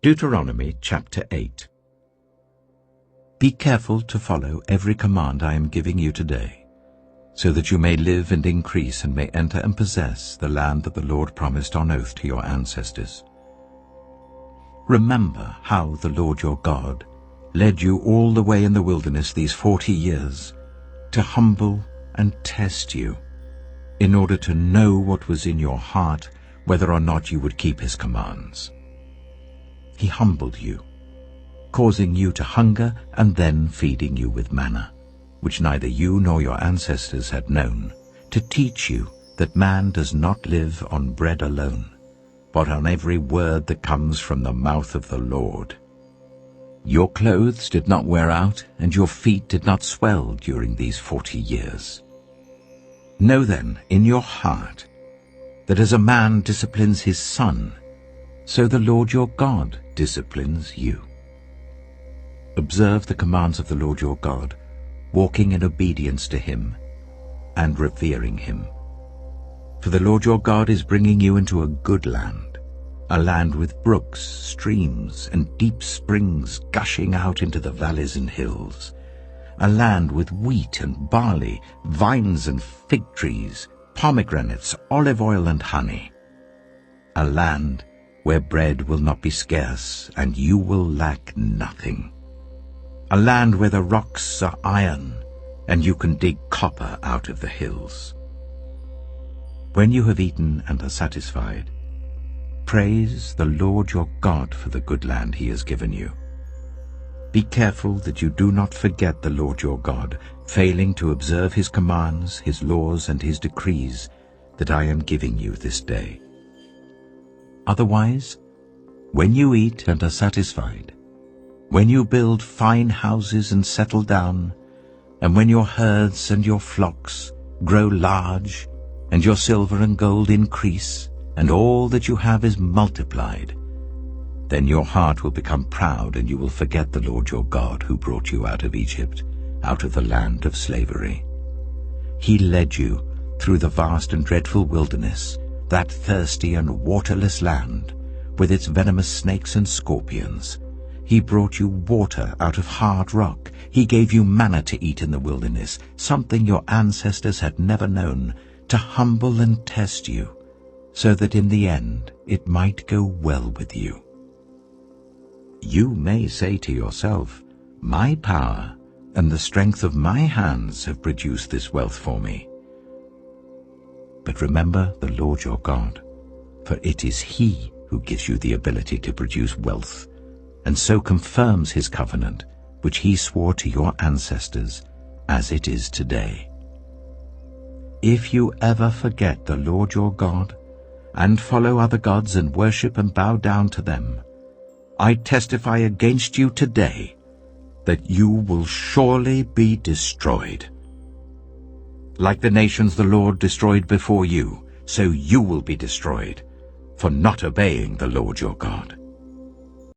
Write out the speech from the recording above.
Deuteronomy Chapter 8. Be careful to follow every command I am giving you today, so that you may live and increase and may enter and possess the land that the Lord promised on oath to your ancestors. Remember how the Lord your God led you all the way in the wilderness these 40 years to humble and test you, in order to know what was in your heart, whether or not you would keep his commands. He humbled you, causing you to hunger and then feeding you with manna, which neither you nor your ancestors had known, to teach you that man does not live on bread alone, but on every word that comes from the mouth of the Lord. Your clothes did not wear out, and your feet did not swell during these 40 years. Know then in your heart that as a man disciplines his son, so the Lord your God disciplines you. Observe the commands of the Lord your God, walking in obedience to him and revering him. For the Lord your God is bringing you into a good land, a land with brooks, streams, and deep springs gushing out into the valleys and hills, a land with wheat and barley, vines and fig trees, pomegranates, olive oil and honey, a land where bread will not be scarce and you will lack nothing, a land where the rocks are iron and you can dig copper out of the hills. When you have eaten and are satisfied, praise the Lord your God for the good land he has given you. Be careful that you do not forget the Lord your God, failing to observe his commands, his laws, and his decrees that I am giving you this day. Otherwise, when you eat and are satisfied, when you build fine houses and settle down, and when your herds and your flocks grow large, and your silver and gold increase, and all that you have is multiplied, then your heart will become proud, and you will forget the Lord your God who brought you out of Egypt, out of the land of slavery. He led you through the vast and dreadful wilderness, that thirsty and waterless land, with its venomous snakes and scorpions. He brought you water out of hard rock. He gave you manna to eat in the wilderness, something your ancestors had never known, to humble and test you, so that in the end it might go well with you. You may say to yourself, my power and the strength of my hands have produced this wealth for me. But remember the Lord your God, for it is he who gives you the ability to produce wealth, and so confirms his covenant, which he swore to your ancestors, as it is today. If you ever forget the Lord your God, and follow other gods and worship and bow down to them, I testify against you today that you will surely be destroyed. Like the nations the Lord destroyed before you, so you will be destroyed, for not obeying the Lord your God.